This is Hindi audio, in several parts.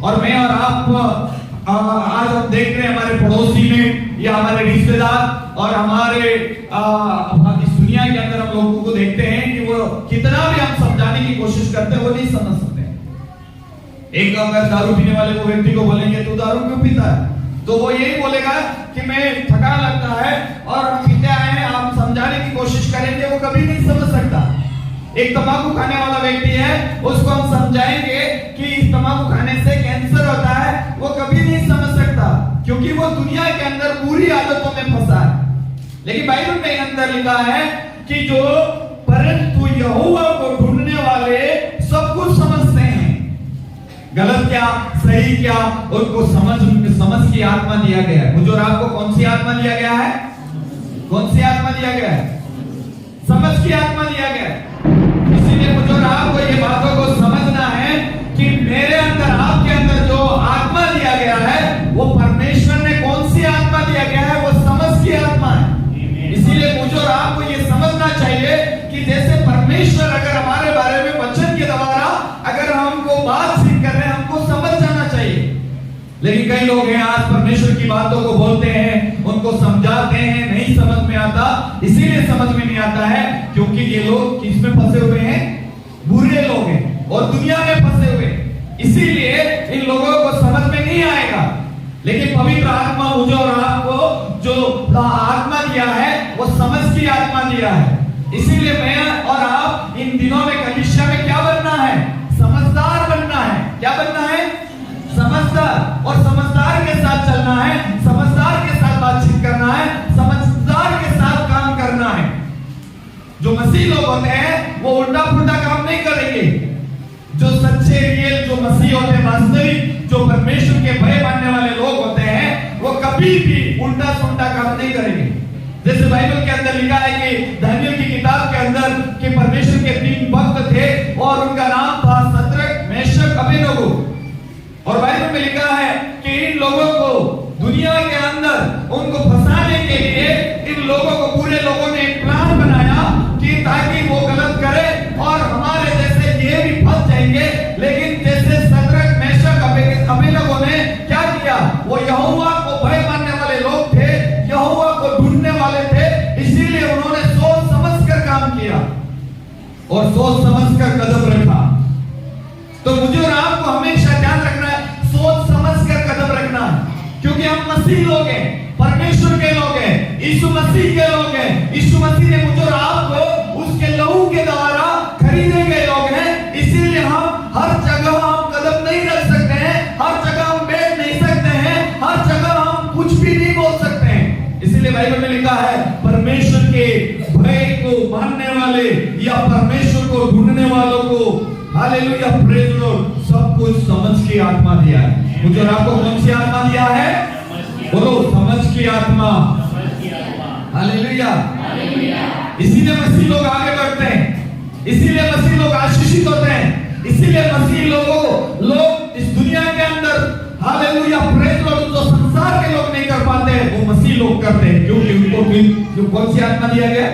और मैं और आप आज हम देख रहे हैं हमारे पड़ोसी में या हमारे रिश्तेदार और हमारे इस दुनिया के अंदर हम लोगों को देखते हैं कि वो कितना भी हम समझाने की कोशिश करते हैं वो नहीं समझ सकते। एक अगर दारू पीने वाले को व्यक्ति को बोलेंगे तू दारू क्यों पीता है, तो वो यही बोलेगा कि मैं थकान लगता है और हम पीते आए हैं। आप समझाने की कोशिश करेंगे वो कभी नहीं समझ सकता। एक तंबाकू खाने वाला व्यक्ति है, उसको हम समझाएंगे कि इस तंबाकू खाने से कैंसर होता है, वो कभी नहीं समझ सकता क्योंकि वो दुनिया के अंदर बुरी आदतों में फंसा है। लेकिन बाइबल में अंदर लिखा है कि जो परंतु यहोवा को ढूंढने वाले सब कुछ समझते हैं, गलत क्या सही क्या उनको समझ की आत्मा दिया गया है। मुझे और आपको कौन सी आत्मा दिया गया है? कौन सी आत्मा दिया गया है? समझ की आत्मा दिया गया है। इसीलिए मुझे और आपको ये बातों को समझना है कि मेरे अंदर आपके अंदर जो आत्मा दिया गया है वो परमेश्वर ने कौन सी आत्मा दिया गया है, वो समझ की आत्मा है। इसीलिए मुझे और आपको ये समझना चाहिए कि जैसे परमेश्वर अगर हमारे बारे में वचन के द्वारा अगर हमको बात सीख कर रहे हैं, हमको समझ जाना चाहिए। लेकिन कई लोग हैं आज परमेश्वर की बातों को बोलते हैं, उनको समझाते हैं, नहीं समझ में आता। इसीलिए समझ में नहीं आता है क्योंकि ये लोग किसमें फंसे हुए हैं? बुरे लोग हैं और दुनिया में फंसे हुए। इसीलिए इन लोगों को समझ में नहीं आएगा। लेकिन पवित्र आत्मा मुझे और आपको जो आत्मा दिया है वो समझ की आत्मा दिया है। इसीलिए मैं और आप इन दिनों में कलीसिया में क्या बनना है? समझदार बनना है। क्या बनना है? समझदार। और समझदार के साथ चलना है, समझदार के साथ बातचीत करना है, समझदार के साथ काम करना है। जो मसीह लोग होते हैं वो उल्टा पुल्टा काम नहीं करेंगे। जो सच्चे रियल जो मसीह होते हैं, वास्तविक जो परमेश्वर के भय मानने वाले लोग होते हैं, वो कभी भी उल्टा सुल्टा काम नहीं करेंगे। जैसे बाइबल के अंदर लिखा है कि दानियल की किताब के अंदर कि परमेश्वर के 3 भक्त थे और उनका नाम था शद्रक, मेशक, अबेदनगो। और बाइबल में लिखा है कि इन लोगों को दुनिया के अंदर उनको फंसाने के लिए इन लोगों को, पूरे लोगों ने एक प्लान बनाया कि ताकि वो गलत करे और हमारे जैसे ये भी फंस जाएंगे। लेकिन जैसे शद्रक, मेशक, अबेदनगो ने क्या किया, वो यहोवा को भय मानने वाले लोग थे, यहोवा को ढूंढने वाले थे। इसीलिए उन्होंने सोच समझ कर काम किया और सोच समझ कर कदम रखा। तो मुझे और आपको हमेशा ध्यान रखना है, सोच समझ कर कदम रखना है। क्योंकि हम मसीह लोग हैं, परमेश्वर के लोग हैं, यीशु मसीह के लोग हैं। यीशु मसीह ने मुझे और आपको उसके लहू के द्वारा खरीदे गए लोग हैं। इसीलिए हम हर जगह हम कदम नहीं रख सकते हैं, हर जगह हम बैठ नहीं सकते हैं, हर जगह हम कुछ भी नहीं बोल सकते हैं। इसीलिए बाइबल में लिखा है मुझे के भय को मानने वाले या परमेश्वर को ढूंढने वालों को हालेलुया प्रेज लॉर्ड सब कुछ समझ की आत्मा दिया है। मुझे और आपको कौन सी आत्मा दिया है? बोलो समझ की आत्मा। हालेलुया। इसीलिए मसीह लोग आगे बढ़ते हैं, इसीलिए मसीह लोग आशीषित होते हैं, इसीलिए मसीह लोग इस दुनिया के अंदर हालेलुया प्रेज लॉर्ड जो संसार के लोग नहीं कर पाते हैं वो मसीह लोग करते हैं। क्योंकि उनको कौन सी आत्मा दिया गया?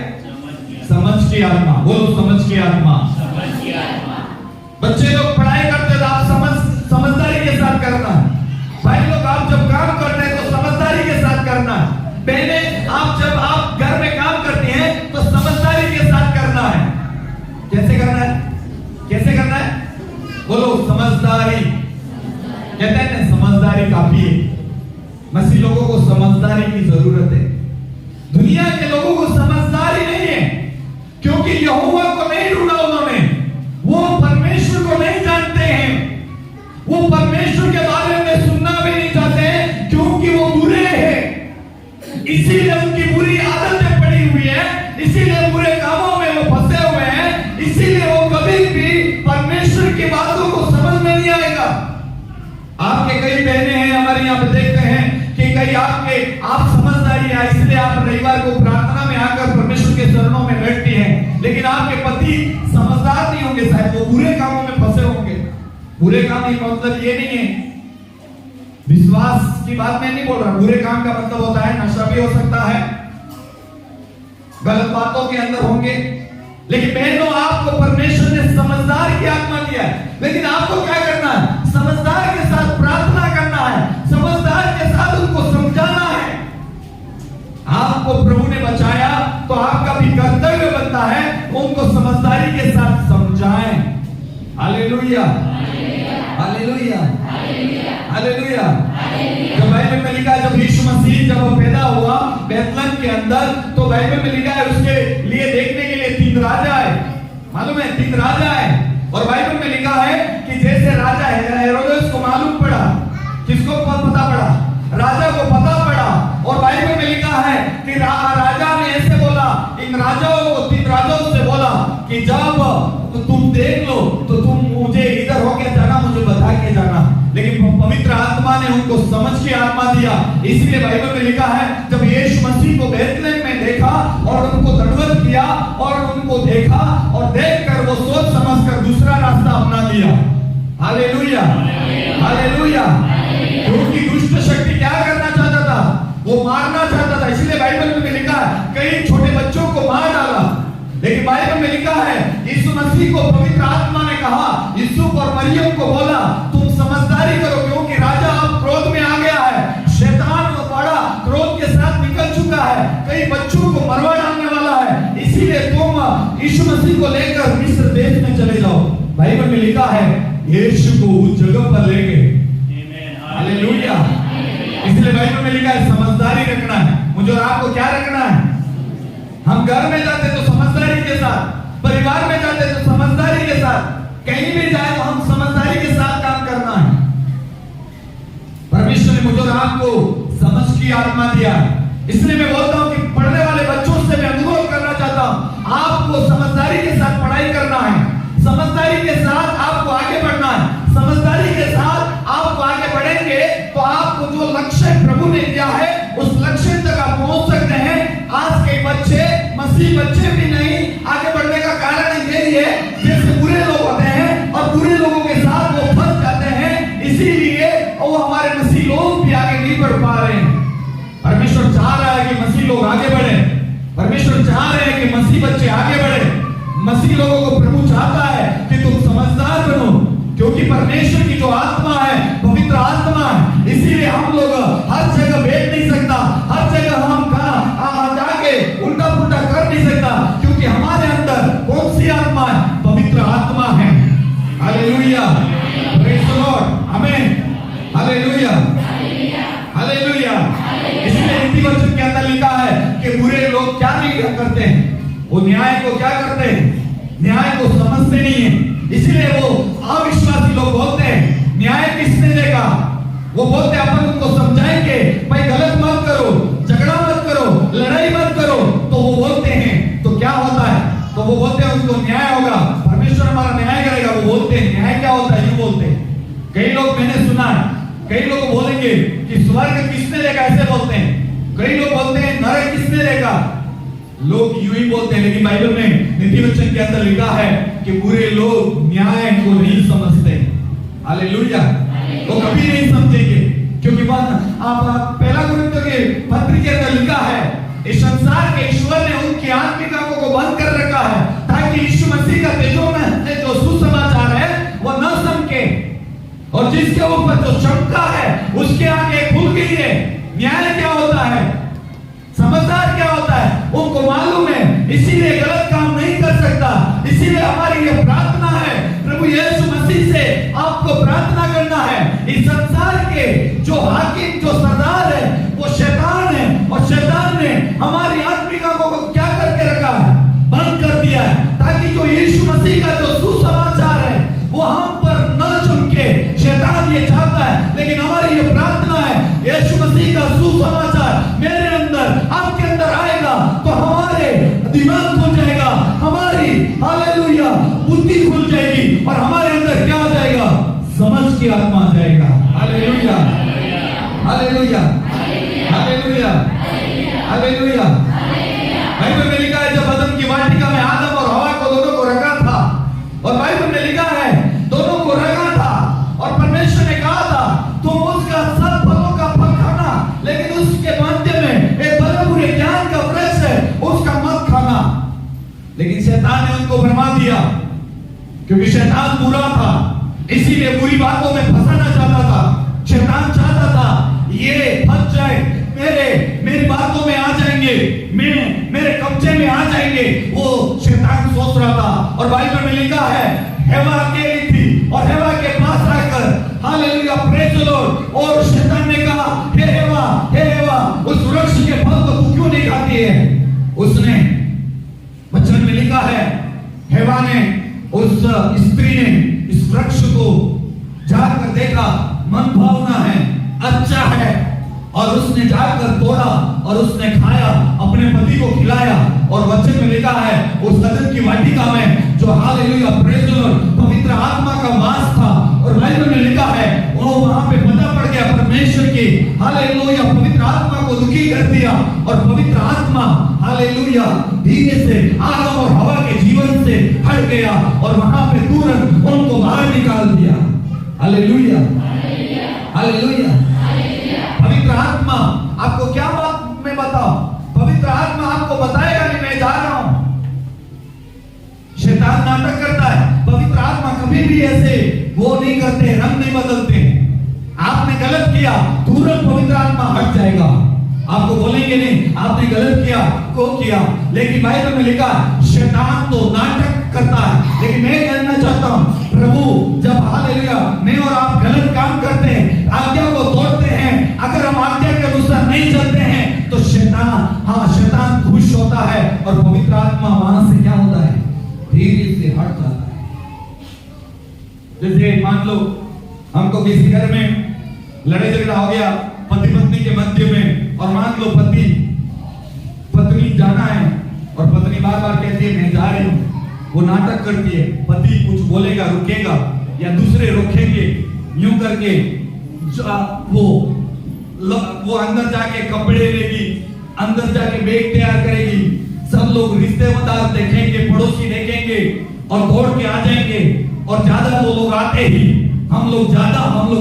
समझ की आत्मा। बोलो समझ की आत्मा। बच्चे लोग पढ़ाई करते तो आप समझदारी के साथ करना है। भाई लोग आप जब काम करते हैं तो समझदारी के साथ करना है। बहनें जब आप घर में काम करती हैं तो समझदारी के साथ करना है। कैसे करना है? कैसे करना है? बोलो समझदारी। कहते हैं ना समझदारी काफी है। मसीह लोगों को समझदारी की जरूरत है। दुनिया के लोगों को समझदारी नहीं है क्योंकि यहोवा को नहीं ढूंढा उन्होंने, वो परमेश्वर को नहीं जानते हैं, वो परमेश्वर के बारे में सुनना भी नहीं चाहते हैं क्योंकि वो बुरे हैं। इसीलिए उनकी बुरी आदतें पड़ी हुई है, इसीलिए बुरे कामों में वो फंसे हुए हैं, इसीलिए वो कभी भी परमेश्वर की बातों को समझ में नहीं आएगा। आपके कई बहनें हैं हमारे यहाँ पे देखते हैं कि कई आप समझदारी है इसलिए आप रविवार को प्रार्थना में आकर परमेश्वर के चरणों में बैठती हैं, लेकिन आपके पति समझदार नहीं होंगे, शायद वो बुरे कामों में फंसे होंगे। बुरे काम का मतलब ये नहीं है, विश्वास की बात मैं नहीं बोल रहा। बुरे काम का मतलब होता है नशा भी हो सकता है, गलत बातों के अंदर होंगे। लेकिन बहनों आपको परमेश्वर ने समझदार की आत्मा दिया है, लेकिन आपको क्या करना है? समझदार के साथ उनको समझदारी के साथ समझाएं। Hallelujah, hallelujah, hallelujah. जब बाइबल में लिखा है जब यीशु मसीह जब वो पैदा हुआ बैतलहम के अंदर, तो बाइबल में लिखा है उसके लिए देखने के लिए 3 राजा आए। मालूम है 3 राजा आए। और बाइबल में लिखा है कि जैसे राजा हेरोदेस को मालूम पड़ा, किसको पता पड़ा? राजा को पता पड़ा। और बाइबल में लिखा है कि राजा ने ऐसे बोला, इन राजाओं को 3 राजाओं से बोला कि जब तुम देख लो तो तुम मुझे इधर होके जाना, मुझे बता के जाना। लेकिन पवित्र आत्मा ने उनको समझ की आत्मा दिया। इसलिए बाइबल में लिखा है जब यीशु मसीह को बैतलहम में देखा और उनको दंडवत किया और उनको देखा और देखकर वो सोच समझकर दूसरा रास्ता अपना लिया। Hallelujah, hallelujah. क्योंकि दुष्ट शक्ति क्या करना चाहता था? वो मारना चाहता था। इसलिए बाइबल में लिखा है कई छोटे बच्चों को मार डाला। लेकिन बाइबल में लिखा है यीशु मसीह को पवित्र आत्मा ने कहा, यूसुफ और मरियम को बोला तुम समझदारी करो क्योंकि राजा अब क्रोध में आ गया है। शैतान को बड़ा क्रोध के साथ निकल चुका है, कई बच्चों को मरवा डालने वाला है। इसीलिए तुम यीशु मसीह को लेकर मिस्र देश में चले जाओ। बाइबल में लिखा है यीशु को उस जगह पर ले गए। हालेलुया। इसलिए बाइबल में लिखा है समझदारी रखना है। मुझे और आपको क्या रखना है? हम घर में जाते तो समझदारी के साथ, परिवार में जाते तो समझदारी के साथ, कहीं भी जाए तो हम समझदारी के साथ काम करना है। परमेश्वर ने मुझे और आपको समझ की आत्मा दिया। इसलिए मैं बोलता हूं कि पढ़ने वाले बच्चों से मैं अनुरोध करना चाहता हूं, आपको समझदारी के साथ पढ़ाई करना है, समझदारी के साथ आपको आगे बढ़ना है। समझदारी के साथ आप आगे बढ़ेंगे तो आपको जो लक्ष्य प्रभु ने दिया है उस लक्ष्य तक आप पहुंच सकते हैं। आज के बच्चे मसीह बच्चे भी नहीं आगे बढ़ने का कारण यही है जैसे बुरे लोग होते हैं और बुरे लोगों के साथ वो फंस जाते हैं, इसीलिए वो हमारे मसीह लोग भी आगे नहीं बढ़ पा रहे हैं। परमेश्वर चाह रहा है कि मसीह लोग आगे बढ़े। परमेश्वर चाह रहे हैं कि मसीह बच्चे आगे बढ़े। मसीह लोगों को प्रभु चाहता है कि तुम समझदार बनो, क्योंकि परमेश्वर की जो आत्मा है पवित्र आत्मा है। इसीलिए हम लोग हर जगह बैठ नहीं सकता, हर जगह हम जाके उल्टा पुल्टा कर नहीं सकता, क्योंकि हमारे अंदर कौन सी आत्मा है? पवित्र आत्मा है। हालेलुया, प्रेज द लॉर्ड, आमीन, हालेलुया, हालेलुया। इसलिए नीति वचन के अंदर लिखा है कि बुरे लोग क्या नहीं करते हैं? वो न्याय को क्या करते हैं? न्याय को समझते नहीं है। इसलिए वो अविश्वासी लोग बोलते हैं न्याय किसने देगा? वो बोलते हैं अपन उनको समझाएंगे, भाई गलत मत करो, झगड़ा मत करो, लड़ाई मत करो। तो वो बोलते हैं, तो क्या होता है? तो वो बोलते हैं उनको न्याय होगा, परमेश्वर हमारा न्याय करेगा। वो बोलते हैं न्याय क्या होता है? यूं बोलते हैं। कई लोग मैंने सुना है, कई लोग बोलेंगे कि स्वर्ग किसने देगा, ऐसे बोलते हैं। कई लोग बोलते हैं नरक किसने देगा। लोग यूं ही बोलते हैं, लेकिन बाइबल में नीति वचन के अंदर लिखा है कि बुरे लोग न्याय को नहीं समझते। हालेलुया, वो कभी नहीं समझेंगे, क्योंकि आप पहला कुरिन्थियों के पत्र के अंदर लिखा है इस संसार के ईश्वर ने उनकी आत्मिक आंखों को बंद कर रखा है ताकि यीशु मसीह का तेजों में जो सुसमाचार है वो न समके, और जिसके ऊपर जो चमका है उसके आगे खुल गई है। न्याय क्या होता है? समझदार क्या होता है? उनको मालूम है, इसीलिए गलत काम नहीं कर सकता। इसीलिए हमारी ये प्रार्थना है, प्रभु यीशु मसीह से आपको प्रार्थना करना है। इस संसार के जो हाकिम, जो सरदार है वो शैतान है, और शैतान ने हमारी आत्मिक आंखों को क्या करके रखा है? बंद कर दिया है, ताकि जो यीशु मसीह का जो सुसमाचार है वो हम पर न चमके। शैतान ये चाहता है, लेकिन हमारी ये प्रार्थना है यीशु मसीह का सुसमाचार मेरे अंदर, आपके अंदर आएगा तो हमारे दिमाग खुल जाएगा, हमारी हालेलुया बुद्धि खुल जाएगी, और हमारे अंदर क्या आ जाएगा? समझ की आत्मा आ जाएगा। Hallelujah, hallelujah, hallelujah, hallelujah. Bible में लिखा है जब अदम की वाटिका में आदम और हवा को दोनों को रखा था, और बाइबल में लिखा है दोनों को रखा था, और परमेश्वर ने कहा था तुम उसका सब फलों का फल खाना, लेकिन उसके मध्य में एक भले बुरे ज्ञान का वृक्ष है उसका मत खाना। लेकिन शैतान ने उनको भरमा दिया, क्योंकि शैतान बुरा था, इसीलिए बुरी बातों में फंसाना चाहता था। शैतान चाहता था ये फंस जाए, मेरी बातों में आ जाएंगे, मेरे कब्जे में आ जाएंगे। वो शैतान सोच रहा था। और बाइबल में लिखा है हेवा अकेली थी और हेवा के पास आकर हालेलुया प्रेज द लॉर्ड, और शैतान ने कहा हे हेवा उस वृक्ष के फल को तू क्यों नहीं खाती है? उसने वचन में लिखा है हेवा ने, उस स्त्री ने इस वृक्ष को जाकर देखा, मन भावना है, अच्छा है, और उसने जाकर तोड़ा और उसने खाया, अपने पति को खिलाया। और वचन में लिखा है उस सदन की वाटिका में जो हालेलुया प्रेज द लॉर्ड पवित्र आत्मा का वास था। और बाइबल में लिखा है वो वहां पे पता पड़ गया परमेश्वर की हालेलुया पवित्र आत्मा को दुखी कर दिया, और पवित्र आत्मा हालेलुया धीरे से आदम और हवा के जीवन से हट गया और वहां पे तुरंत उनको बाहर निकाल दिया। Hallelujah hallelujah. पवित्र आत्मा आपको क्या बात मैं बताऊं? पवित्र आत्मा आपको बताएगा कि मैं जा रहा हूं। शैतान नाटक करता है, पवित्र आत्मा कभी भी ऐसे वो नहीं करते, रंग नहीं बदलते। आपने गलत किया तुरंत पवित्र आत्मा हट जाएगा, आपको बोलेंगे नहीं आपने गलत किया को किया। लेकिन बाइबल में लिखा शैतान तो नाटक करता है, लेकिन मैं जानना चाहता हूं प्रभु जब हालेलुया मैं और आप गलत काम करते हैं, आज्ञा को तोड़ते हैं, अगर हम आज्ञा के अनुसार नहीं चलते हैं तो शैतान खुश होता है और पवित्र आत्मा वहां से क्या होता है? धीरे से हट जाता है। जैसे मान लो हमको किसी घर में लड़ाई झगड़ा हो गया पति पत्नी के मध्य में, और मान लो पत्नी जाना है और पत्नी बार बार कहती है मैं जा रही हूं, वो नाटक करती है, पति कुछ बोलेगा रुकेगा या दूसरे रोकेंगे, यूं करके वो अंदर जाके कपड़े लेगी, अंदर जाके बैग तैयार करेगी, सब लोग रिश्तेदार देखेंगे, पड़ोसी देखेंगे और दौड़ के आ जाएंगे। और ज्यादा वो लोग आते ही हम लोग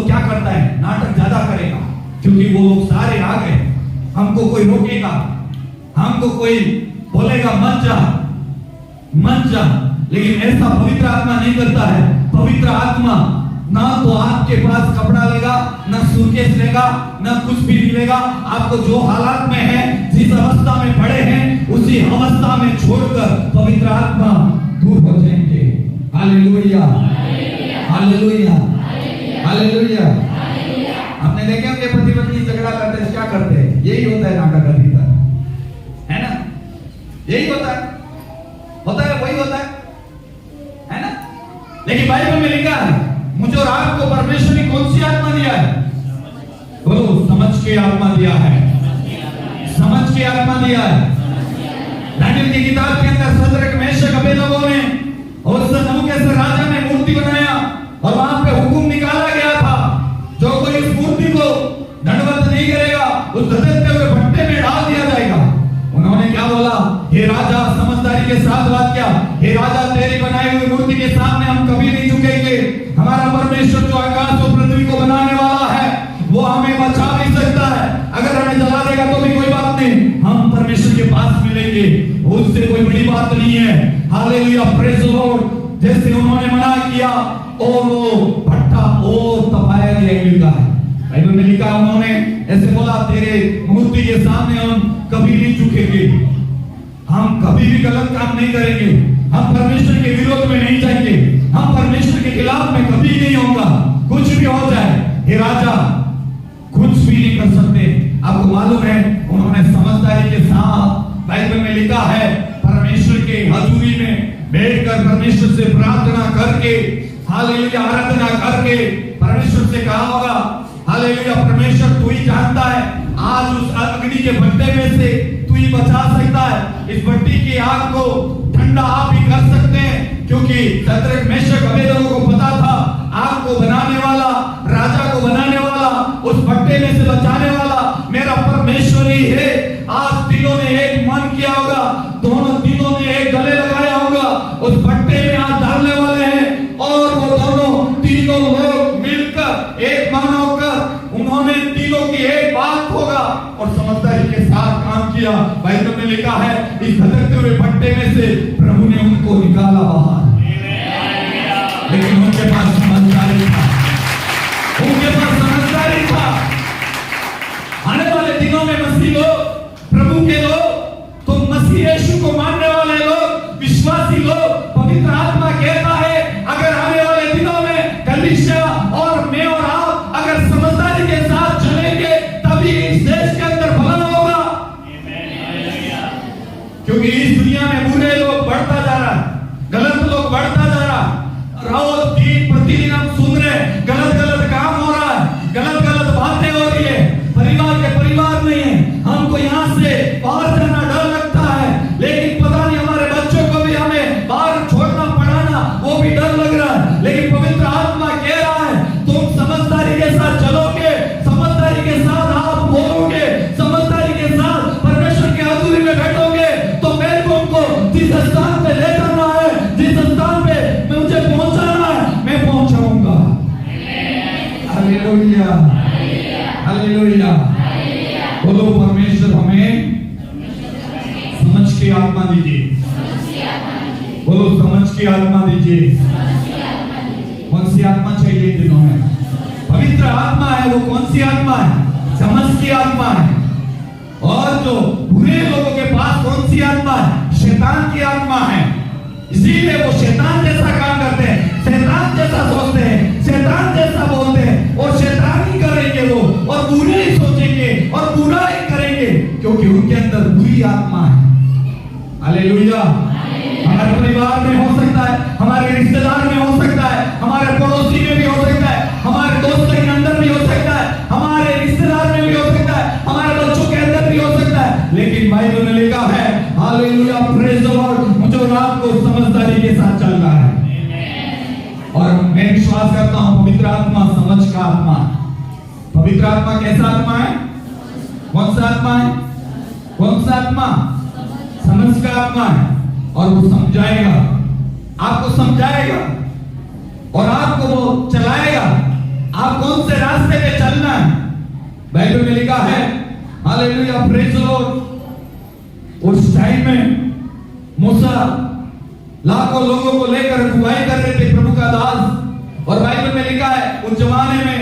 क्या करता है? नाटक ज्यादा करेगा, क्योंकि वो लोग सारे आ गए, हमको कोई रोकेगा, हमको कोई बोलेगा मत जा। लेकिन ऐसा पवित्र आत्मा नहीं करता है। पवित्र आत्मा ना तो आपके पास कपड़ा लेगा, ना सूटकेस लेगा, ना कुछ भी नहीं लेगा। आपको जो हालात में है, जिस अवस्था में पड़े हैं, उसी अवस्था में छोड़कर पवित्र आत्मा दूर हो जाएंगे। Hallelujah hallelujah hallelujah. आपने देखे होंगे पति पत्नी झगड़ा करते हैं, क्या करते हैं? यही होता है नाटक का भीतर, है ना? यही होता है वही होता है ना? लेकिन बाइबल में लिखा है मुझे और आपको परमेश्वर ने कौन सी आत्मा दिया है? बोलो समझ के आत्मा दिया है, समझ के आत्मा दिया है। दानियल की किताब के अंदर सदरक मेशक अबेदनगो ने और नबूकदनेस्सर राजा ने मूर्ति बनाया और वहां पे हुक्म निकाला गया था जो कोई इस मूर्ति को दंडवत नहीं करेगा उस धधकते हुए भट्टे में डाल दिया जाएगा। उन्होंने क्या बोला? हे राजा, समझदारी के साथ बात किया, हे राजा तेरी बनाई हुई मूर्ति के सामने हम कभी नहीं झुकेंगे। हमारा परमेश्वर जो आकाश और पृथ्वी को बनाने वाला है वो हमें बचा भी सकता है, अगर हमें जला देगा तो भी कोई बात नहीं, हम परमेश्वर के पास मिलेंगे, उससे कोई बड़ी बात नहीं है। Hallelujah praise the Lord. जैसे उन्होंने मना किया और वो भट्टा और तपाया गया है। बाइबल में लिखा उन्होंने ऐसे बोला तेरे मूर्ति के सामने हम कभी नहीं झुकेंगे, हम कभी भी गलत काम नहीं करेंगे, हम परमेश्वर के विरोध में नहीं जाएंगे, हम परमेश्वर के खिलाफ में कभी नहीं होगा, कुछ भी हो जाए हे राजा कुछ भी नहीं कर सकते। आपको मालूम है उन्होंने समझदारी के साथ, बाइबल में लिखा है परमेश्वर के हजूरी में बैठकर परमेश्वर से प्रार्थना करके, हालेलुया आराधना करके परमेश्वर से कहा होगा हालेलुया परमेश्वर तू ही जानता है, आज उस अग्नि के भट्टे में से तू ही बचा सकता है, इस भट्टी की आग को ठंडा आप ही कर सकते हैं, क्योंकि सदरक मेशक अबेदनगो को पता था आग को बनाने वाला, राजा को बनाने वाला, उस भट्टे में से बचाने वाला मेरा परमेश्वर ही है। आज तीनों ने एक मन किया होगा, दोनों तीनों ने एक गले लगाया होगा, उस भट्टे में हाथ डालने वाले हैं और वो दोनों तीनों लोग मिलकर एक मन होकर उन्होंने तीनों की एक बात होगा और समझदारी के साथ काम किया। बाइबल में लिखा है इस धधकते हुए भट्टे में से प्रभु ने उनको निकाला बाहर, लेकिन उनके पास समझदारी था, उनके पास समझदारी था। आने वाले दिनों में मसीह लोग, प्रभु के लोग, तो मसीह यीशु को मानने वाले लोग, विश्वासी रोज दिन प्रतिदिन हम सुन रहे हैं गलत गलत काम हो रहा है, गलत गलत बातें हो रही है, परिवार के परिवार नहीं है, हमको यहाँ से बाहर जाना डर लगता है, लेकिन पता नहीं हमारे बच्चों को भी हमें बाहर छोड़ना पड़ाना वो भी डर लग रहा है, लेकिन पवित्र आत्मा कह रहा है तुम समझदारी के साथ चलोगे, समझदारी के साथ आप बोलोगे, समझदारी के साथ परमेश्वर के हजूरी में बैठोगे तो मेरे को उनको जिस स्थान पे ले जाना है, जिस स्थान पे मुझे पहुंचाना है, मैं पहुंचाऊंगा। Hallelujah, hallelujah. बोलो परमेश्वर हमें समझ की आत्मा दीजिए, बोलो समझ की आत्मा दीजिए। कौन सी आत्मा चाहिए दिनों में? पवित्र आत्मा है। वो कौन सी आत्मा है? समझ की आत्मा है। और जो बुरे लोगों के पास कौन सी आत्मा है? शैतान की आत्मा है। इसीलिए वो शैतान जैसा काम करते हैं, शैतान जैसा सोचते हैं, शैतान जैसा बोलते हैं, और शैतान ही करेंगे वो, और बुरे ही सोचेंगे और बुरा ही करेंगे, क्योंकि उनके अंदर बुरी आत्मा है। हालेलुया। हमारे परिवार में हो सकता है, हमारे रिश्तेदार में हो सकता है, हमारे पड़ोसी में भी हो सकता है, हमारे दोस्त के अंदर भी हो सकता है, हमारे रिश्तेदार में भी हो सकता है, हमारे बच्चों के अंदर भी हो सकता है, लेकिन बाइबल में लिखा है हालेलुया, प्रेज द लॉर्ड, मुझे रात को समझदारी के साथ चलना है। और मैं विश्वास करता हूं पवित्र आत्मा समझ का आत्मा। पवित्र आत्मा कैसा आत्मा है? कौन सा आत्मा है? कौन सा आत्मा? समझ का आत्मा है। और वो समझाएगा, आपको समझाएगा और आपको वो चलाएगा, आप कौन से रास्ते पे चलना है। बाइबल में लिखा है हालेलुया, प्रेज द लॉर्ड। उस टाइम में मूसा लाखों लोगों को लेकर अगुवाई कर रहे थे, प्रभु का दास। और बाइबल में लिखा है उस जमाने में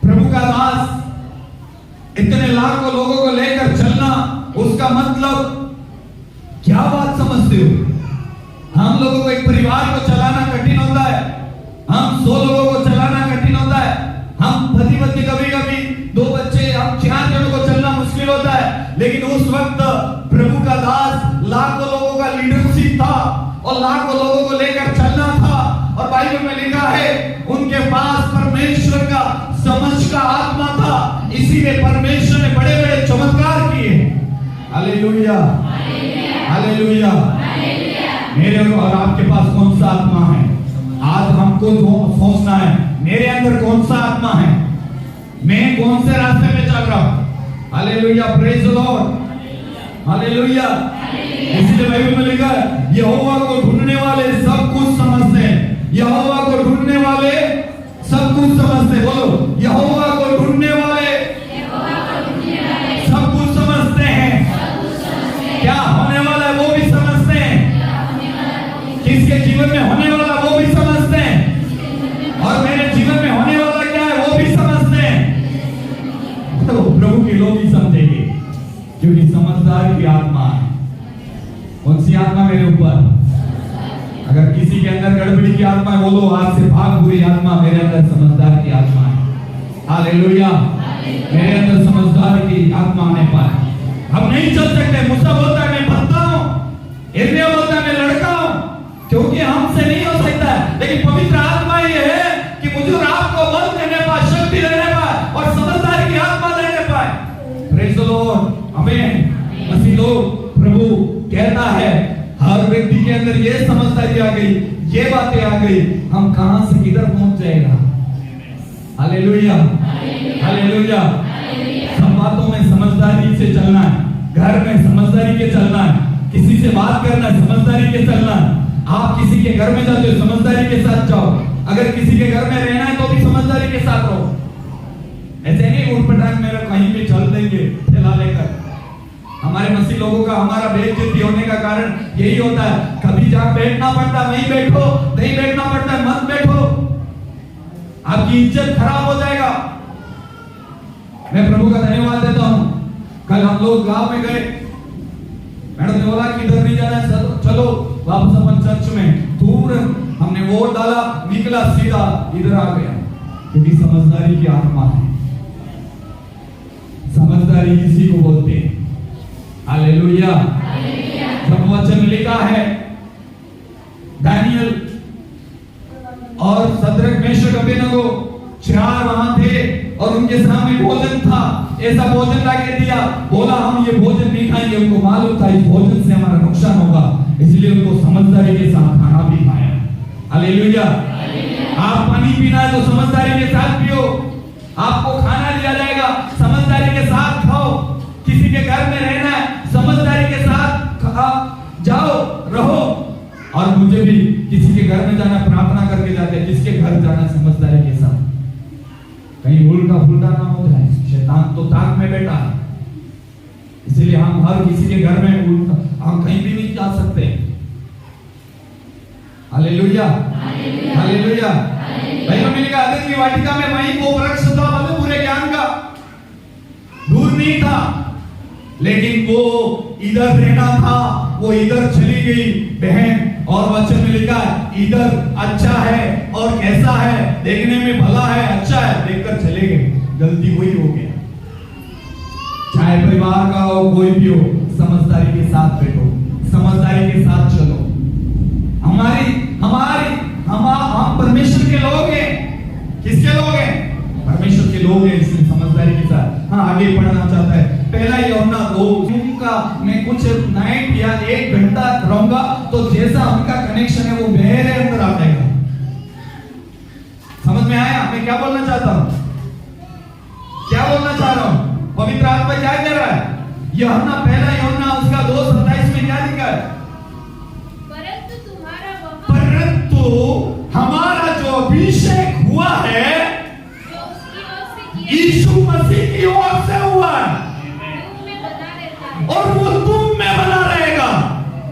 प्रभु का दास इतने लाखों लोगों को लेकर चलना, उसका मतलब क्या बात समझते हो? हम लोगों को एक परिवार को चलाना कठिन होता है, हम 100 लोगों को चलाना कठिन होता है, हम पति पत्नी कभी कभी 2 बच्चे, हम 4 जनों को चलना मुश्किल होता है, लेकिन उस वक्त प्रभु का दास लाखों लोगों का लीडरशिप था और लाखों लोगों को लेकर चलना था। और बाइबल में लिखा है उनके पास परमेश्वर का समझ का आत्मा था, इसीलिए परमेश्वर ने बड़े बड़े चमत्कार किए। Hallelujah, hallelujah. मेरे और आपके पास कौन सा आत्मा है? आज हमको सोचना है मेरे अंदर कौन सा आत्मा है, मैं कौन से रास्ते पे चल रहा हूं। Hallelujah, praise the Lord, hallelujah. इसलिए बाइबल में लिखा है यहोवा को ढूंढने वाले सब कुछ समझते हैं, यहोवा को ढूंढने वाले सब कुछ समझते हैं। बोलो, यहोवा को ढूंढने वाले सब कुछ समझते हैं। क्या होने वाला है वो भी समझते हैं, किसके जीवन में होने वाला वो भी समझते हैं, और मेरे जीवन में होने वाला क्या है वो भी समझते हैं। तो प्रभु के लोग ही समझेंगे, क्योंकि समझदार की आत्मा है। कौन सी आत्मा मेरे ऊपर? अगर किसी के अंदर गड़बड़ी की आत्मा है, बोलो आज से भाग, बुरी आत्मा मेरे अंदर समझदार की आत्मा है। हालेलुया, मेरे अंदर समझदार की आत्मा आने पाए। हम नहीं चल सकते। मूसा बोलता है मैं पढ़ता हूं, यिर्मयाह बोलता है मैं लड़का हूं, क्योंकि हमसे नहीं हो सकता है, लेकिन पवित्र आत्मा ये है कि मुझे और आपको बल देने पाए, शक्ति देने पाए और समझदारी की आत्मा देने पाए। Praise the Lord. हमें मसीह लोग प्रभु कहता है हर व्यक्ति के अंदर ये समझदारी आ गई, ये बातें आ गई, हम कहां से किधर पहुंच जाएगा। Hallelujah, hallelujah. सब बातों में समझदारी से चलना है, घर में समझदारी के चलना है, किसी से बात करना है समझदारी के चलना है। आप किसी के घर में जाते हो समझदारी के साथ जाओ, अगर किसी के घर में रहना है तो भी समझदारी के साथ रहो। ऐसे नहीं उठपटांग मेरा कहीं भी चल देंगे ठेला लेकर। हमारे मसीह लोगों का हमारा बेइज्जती होने का कारण यही होता है, कभी जहां बैठना पड़ता वहीं बैठो, नहीं बैठना पड़ता मत बैठो, आपकी इज्जत खराब हो जाएगा। मैं प्रभु का धन्यवाद देता हूं। कल हम लोग गांव में गए, मैडम ने बोला कि इधर नहीं जाना है, चलो वापस अपन चर्च में। दूर हमने वोट डाला, निकला सीधा इधर आ गया, क्योंकि समझदारी की आत्मा है। समझदारी किसी को बोलते हैं। हालेलुया। जब वचन लिखा है दानियल और सद्रक मेशक अबेदनगो चार वहां थे और उनके सामने भोजन था। ऐसा भोजन लाके दिया, बोला हम ये भोजन नहीं खाएंगे। उनको मालूम था इस भोजन से हमारा नुकसान होगा, इसलिए उनको समझदारी के साथ खाना भी खाया। हालेलुया। आप पानी पीना है तो समझदारी के साथ पियो। आपको खाना दिया जाएगा, समझदारी के साथ खाओ। किसी के घर में रहना है, समझदारी के साथ जाओ, रहो। और मुझे भी किसी के घर में जाना, प्रार्थना करके जाते हैं, किसके घर जाना समझदारी के साथ, कहीं उल्टा फुल्टा ना हो जाए। शैतान तो ताक में बैठा है, इसलिए हम हर किसी के घर में उल्टा हम कहीं भी नहीं जा सकते। Hallelujah, hallelujah. भाई मम्मी का अदन की वाटिका में वहीं वो वृक्ष था, मतलब पूरे ज्ञान का, दूर नहीं था, लेकिन वो इधर रहना था, वो इधर चली गई बहन। और वचन में लिखा है इधर अच्छा है और कैसा है, देखने में भला है, अच्छा है, देखकर चले गए। गलती वही हो गया। चाहे परिवार का हो, कोई भी हो, समझदारी के साथ बैठो, समझदारी के साथ चलो। हम परमेश्वर के लोग हैं। किसके लोग हैं? परमेश्वर के लोग हैं, इसलिए समझदारी के साथ। हाँ, आगे पढ़ना चाहता है। पहला यूहन्ना 2 का मैं कुछ नाइट या 1 घंटा रहूंगा, तो जैसा उनका कनेक्शन है वो मेरे अंदर आ जाएगा। समझ में आया मैं क्या बोलना चाहता हूं? क्या बोलना चाह रहा हूं? पवित्र आत्मा क्या कह रहा है? यूहन्ना पहला यूहन्ना उसका 2:27 में क्या लिखा है? परंतु हमारा जो अभिषेक हुआ है यीशु मसीह की ओर से हुआ है, और वो तुम में बना रहेगा।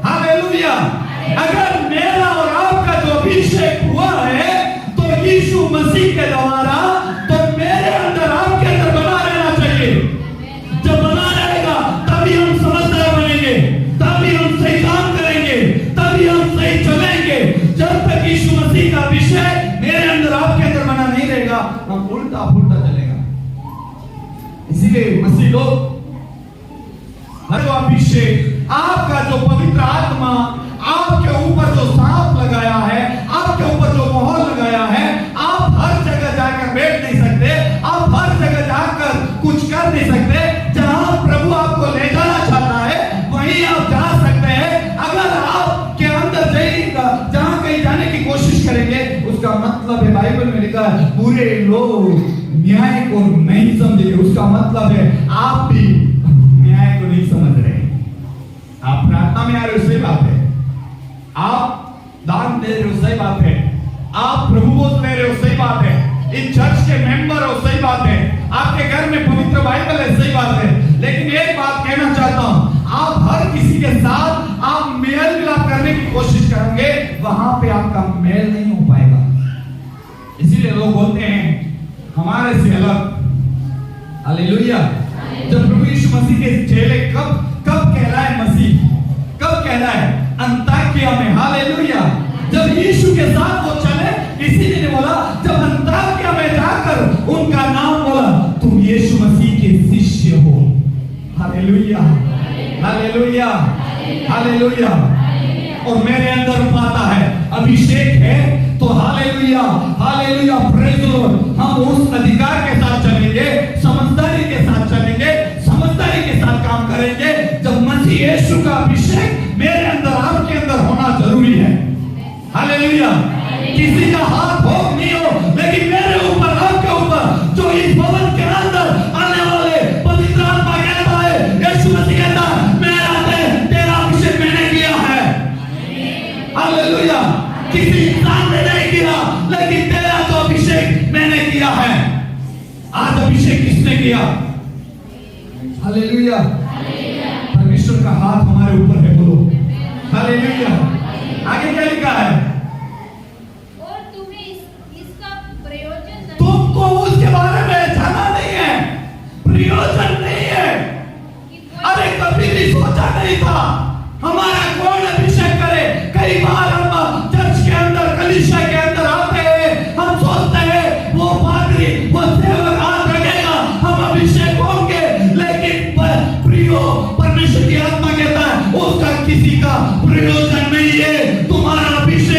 हालेलुया। अगर मेरा और आपका जो अभिषेक हुआ है तो यीशु मसीह के द्वारा, तो मेरे अंदर आपके अंदर बना रहना चाहिए। जब बना रहेगा तभी हम समझदार बनेंगे, तभी हम सही काम करेंगे, तभी हम सही चलेंगे। जब तक यीशु मसीह का अभिषेक मेरे अंदर आपके अंदर बना नहीं रहेगा, हम उल्टा फुल्टा चलेगा। इसीलिए मसीह लोग हर अभिषेक, आपका जो पवित्र आत्मा आपके ऊपर जो सांप लगाया है, आपके ऊपर जो मोहर लगाया है, आप हर जगह जाकर बैठ नहीं सकते, आप हर जगह जाकर कुछ कर नहीं सकते। जहां प्रभु आपको ले जाना चाहता है वहीं आप जा सकते हैं। अगर आपके अंदर जाइएगा, जहां कहीं जाने की कोशिश करेंगे, उसका मतलब है, बाइबल में लिखा है, पूरे लोग न्याय को नहीं समझेंगे। उसका मतलब है आप भी न्याय को नहीं समझ रहे। आप प्रार्थना में आ रहे हो, सही बात है, आप दान दे रहे हो, सही बात है, आप प्रभु बोध ले रहे हो, सही बात है, इस चर्च के मेंबर हो, सही बात है, आपके घर में पवित्र बाइबल है, सही बात है। लेकिन एक बात कहना चाहता हूं, आप हर किसी के साथ आप मेल मिलाप करने की कोशिश करेंगे, वहां पे आपका मेल नहीं हो पाएगा। इसीलिए लोग बोलते हैं हमारे से अलग। हालेलुया। जब प्रभु यीशु मसीह के चेले कब कहलाए, मसीह कब कहलाए? अंताकिया में। हालेलुया। जब यीशु के साथ वो चले, इसी ने बोला, जब अंताकिया में जाकर उनका नाम बोला, तुम यीशु मसीह के शिष्य हो। Hallelujah, hallelujah, hallelujah. और मेरे अंदर पाता है अभिषेक है, तो hallelujah, hallelujah, praise the Lord. हम उस अधिकार के साथ चलेंगे, समझदारी के साथ चलेंगे, समझदारी के साथ काम करेंगे। जब मसीह यीशु का अभिषेक मेरे अंदर, आपके अंदर होना जरूरी है। हालेलुया। किसी का हाथ हो नहीं हो, लेकिन मेरे ऊपर, आपके ऊपर, जो इस भवन के अंदर आने वाले पवित्र आत्मा कहता है, यीशु मसीह कहता है, मेरा तेरा अभिषेक मैंने किया है। हालेलुया। किसी इंसान ने नहीं किया, लेकिन तेरा तो अभिषेक मैंने किया है। आज अभिषेक किसने किया? हालेलुया। परमेश्वर का हाथ हमारे ऊपर है, बोलो हालेलुया। आगे क्या लिखा है? और तुम्हें इसका प्रयोजन, तुमको उसके बारे में जाना नहीं है, प्रयोजन नहीं है। अरे कभी भी सोचा नहीं था हमारा कौन अभिषेक करे। कई बार हम चर्च के अंदर, कलीसिया के अंदर आते हैं, हम सोचते हैं वो पादरी, वो सेवक हाथ रखेगा, हम अभिषेक होंगे। लेकिन प्रियो, परमेश्वर की आत्मा कहता है उसका किसी का प्रयोजन नहीं है। तुम्हारा अभिषेक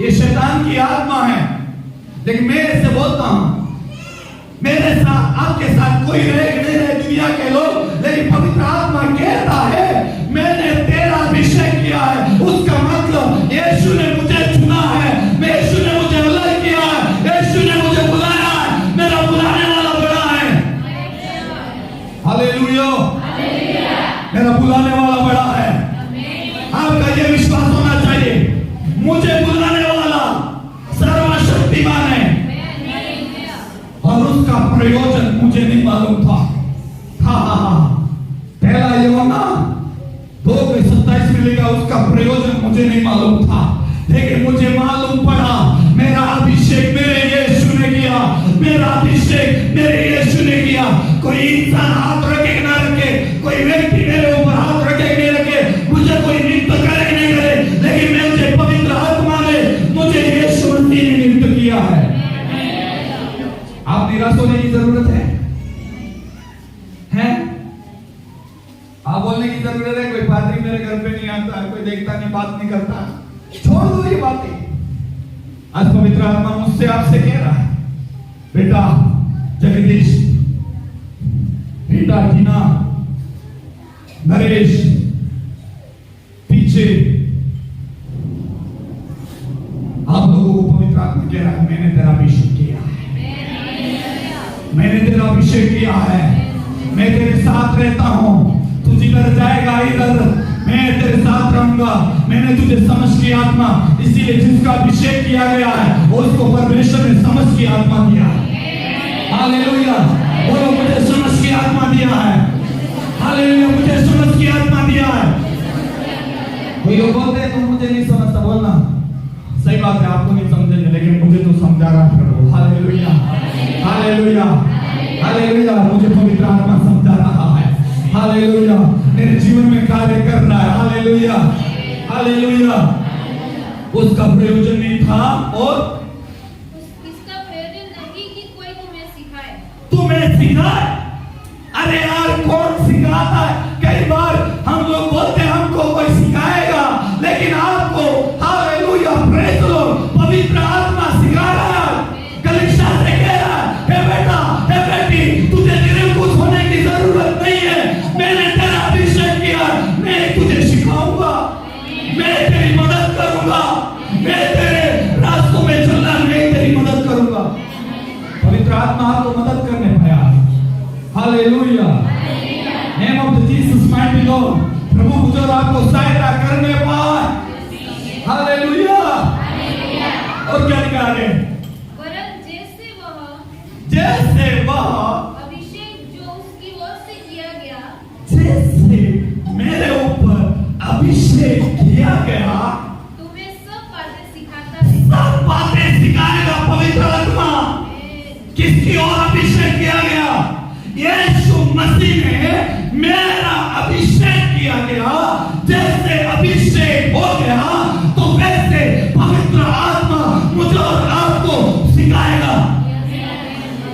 ये शैतान की आत्मा है। लेकिन मैं इससे बोलता हूं, मेरे साथ आपके साथ कोई रहे नहीं रहे दुनिया के लोग, लेकिन पवित्र आत्मा कहता है मैंने तेरा अभिषेक किया है। उसका मतलब यीशु ने मुझे चुना है, यीशु ने मुझे अलग किया है, यीशु ने मुझे बुलाया है। मेरा बुलाने वाला बड़ा है। हालेलुया, मेरा बुलाने वाला बड़ा है। आपका ये विश्वास होना चाहिए, मुझे बुलाने वाला सर्वशक्तिमान है और उसका प्रयोजन मुझे नहीं मालूम था। पहला यूहन्ना 2:27 में लिखा उसका प्रयोजन मुझे नहीं मालूम था, लेकिन मुझे मालूम पड़ा मेरा अभिषेक मेरे यीशु ने किया, मेरा अभिषेक मेरे यीशु ने किया। कोई इंसान हाथ रखे कि ना रखे, कोई व्यक्ति मेरे ऊपर हाथ रखे कि नहीं रखे, मुझे कोई नियुक्त करे कि नहीं करे, लेकिन मुझे पवित्र आत्मा ने मुझे यीशु मसीह ने नियुक्त किया है। आप निराश होने की जरूरत है? आप बोलने की जरूरत है कोई पादरी मेरे घर पे नहीं आता, कोई देखता नहीं, बात नहीं करता, छोड़ दो ये बातें। आज पवित्र आत्मा मुझसे आपसे कह रहा है, बेटा जगदीश, बेटा टीना, नरेश, पीछे आप लोगों को पवित्र आत्मा कह रहा है मैंने तेरा अभिषेक किया है, मैंने तेरा अभिषेक किया है, मैं तेरे साथ रहता हूं, तू जिधर जाएगा इधर मैं तेरे साथ रहूंगा। मैंने तुझे समझ की आत्मा, इसीलिए जिसका अभिषेक किया गया है उसको परमेश्वर ने समझ की आत्मा दिया है। हालेलुया, बोलो मुझे समझ की आत्मा दिया है। हालेलुया, मुझे समझ की आत्मा दिया है। कोई लोग बोलते हैं तुम मुझे नहीं समझता, बोलना सही बात है, आपको नहीं समझेंगे, लेकिन मुझे तो समझा रहा है। हालेलुया, हालेलुया, हालेलुया, मुझे पवित्र आत्मा समझा रहा है। हालेलुया, मेरे जीवन में कार्य कर रहा है। Hallelujah, hallelujah. उसका प्रयोजन नहीं था और इसका प्रयोजन नहीं कि कोई तुम्हें सिखाए। तुम्हें सिखाए? अरे यार कौन सिखाता है? कई बार हम लोग बोलते हैं हमको कोई सिखाएगा, लेकिन आपको हालेलुया प्रेज़ द लॉर्ड पवित्र आत्मा सिखा रहा है। कलीसिया से कह रहा है हे बेटा, हे बेटी, तुझे निरंकुश होने की जरूरत नहीं है, मैंने तेरा अभिषेक किया, मैं तुझे सिखाऊंगा, मैं तेरी मदद करूंगा, मैं तेरे रास्तों में चलना, मैं तेरी मदद करूंगा। पवित्र आत्मा आपको मदद करने पाया। Hallelujah, name of Jesus mighty Lord, प्रभु मुझे और आपको सहायता करने पाए। हालेलुया, और क्या लिखा है? वरन जैसे वह अभिषेक जो उसकी ओर से किया गया, जैसे मेरे ऊपर अभिषेक किया गया, तुम्हें सब बातें सिखाता है। सब बातें सिखाएगा पवित्र आत्मा। किसकी ओर अभिषेक किया गया? यीशु मसीह ने मेरा अभिषेक किया गया। जैसे अभिषेक हो गया तो वैसे पवित्र आत्मा मुझे और आपको सिखाएगा।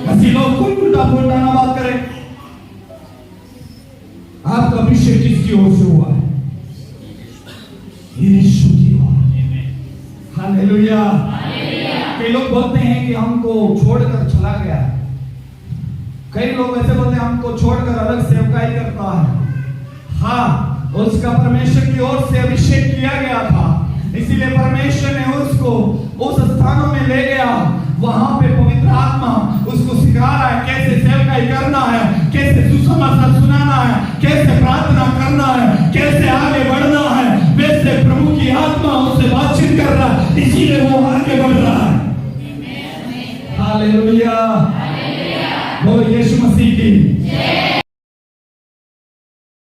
ऐसे लोग कोई उल्टा पुल्टा ना बात करे। आपका अभिषेक किसकी ओर से हुआ है? यीशु की ओर। हालेलुया। कई लोग बोलते हैं कि हमको छोड़कर चला गया। कई लोग ऐसे बोलते हैं हमको छोड़कर अलग सेवकाई करता है। हाँ, उसका परमेश्वर की ओर से अभिषेक किया गया था, इसीलिए परमेश्वर ने उसको उस स्थानों में ले गया। वहां पे पवित्र आत्मा उसको सिखा रहा है कैसे सेवकाई करना है, कैसे सुसमाचार सुनाना है, कैसे प्रार्थना करना है, कैसे आगे बढ़ना है। वैसे प्रभु की आत्मा उससे बातचीत कर रहा है, इसीलिए वो आगे बढ़ रहा है। हालेलुया, बोलो यीशु मसीह की